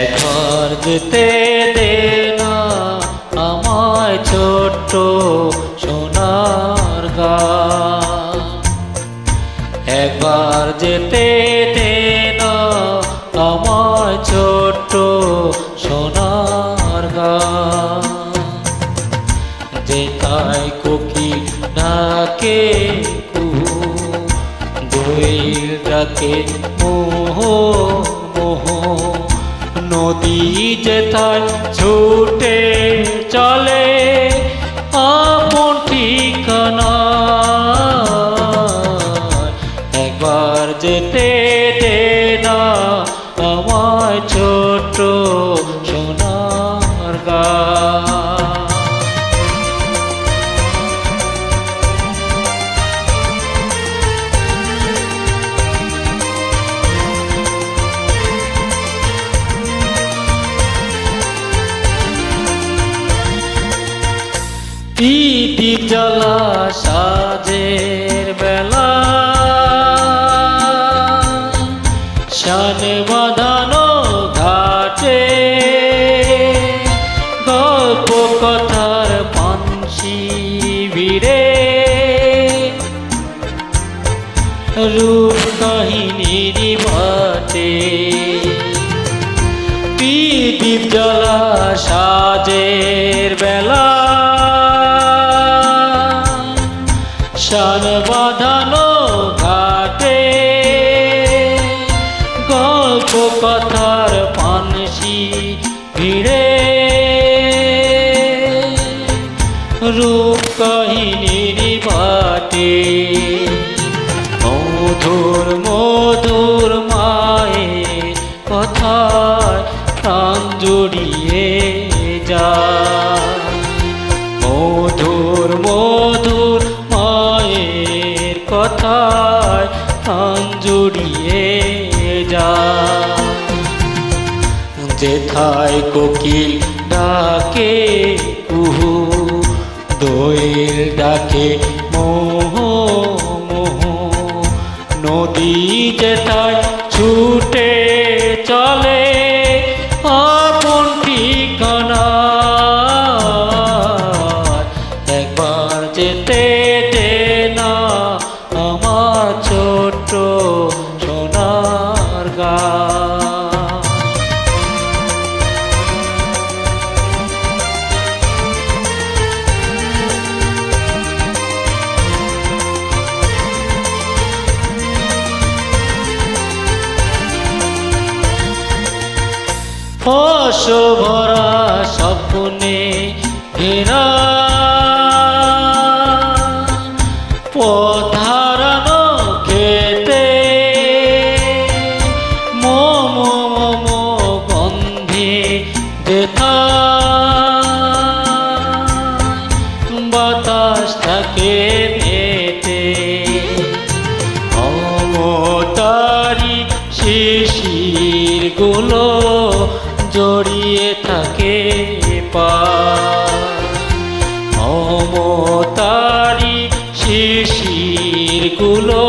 একবার যেতে দে না আমায় ছোট্ট সোনার গাঁ। একবার যেতে দে না আমায় ছোট্ট সোনার গাঁ। যেথায় কোকিল ডাকে কুহু, দোয়েল ডাকে মোহ মোহ, নদী যেথায় ছুটে চলে আপন ঠিকানা। একবার যেতে দে না আমায় ছোট্ট সোনার গাঁ। দীপ জ্বালা সাজের বেলা, শানে বাঁধানো ঘাটে গল্প কথার পানসি ভিড়ে, রূপ কাহিনীর বাটে। দীপ জ্বালা সাজের বেলা, শান বাঁধানো ঘাটে গল্প কথার পানসি ভিড়ে, রূপ কাহিনীর বাটে। মধুর মধুর মায়ের কথায় প্রাণ জড়িয়ে যায়। মধুর মধুর মায়ের কথায় প্রাণ জড়িয়ে যায়। যেথায় কোকিল ডাকে কুহু, দোয়েল ডাকে মোহ মোহ, নদী যেথায় ছুটে চলে আপন ঠিকানা। একবার যেতে দে না আমার ছোট্ট সোনার গাঁ। ফসল ভরা স্বপ্নে ঘেরা, পথ হারানো খেতে মোম মোম গন্ধে যেথায় বাতাস থাকে মেতে, অমতারি শিশির গুলো জড়িয়ে থাকে পায়। অমতারি শিশির গুলো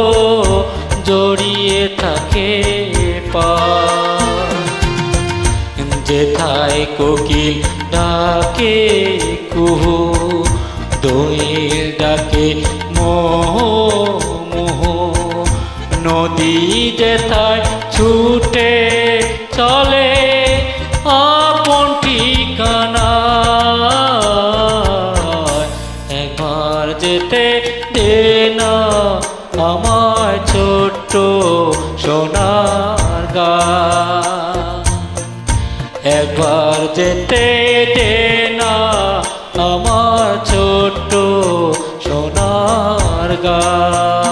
জড়িয়ে থাকে পায়। যেথায় কোকিল ডাকে কুহু, দোয়েল ডাকে মোহ মোহ, নদী যেথায় ছুটে চলে আপন ঠিকানা। একবার যেতে দে না আমায় ছোট্ট সোনার গাঁ। একবার যেতে দে না আমার ছোট্ট সোনার গাঁ।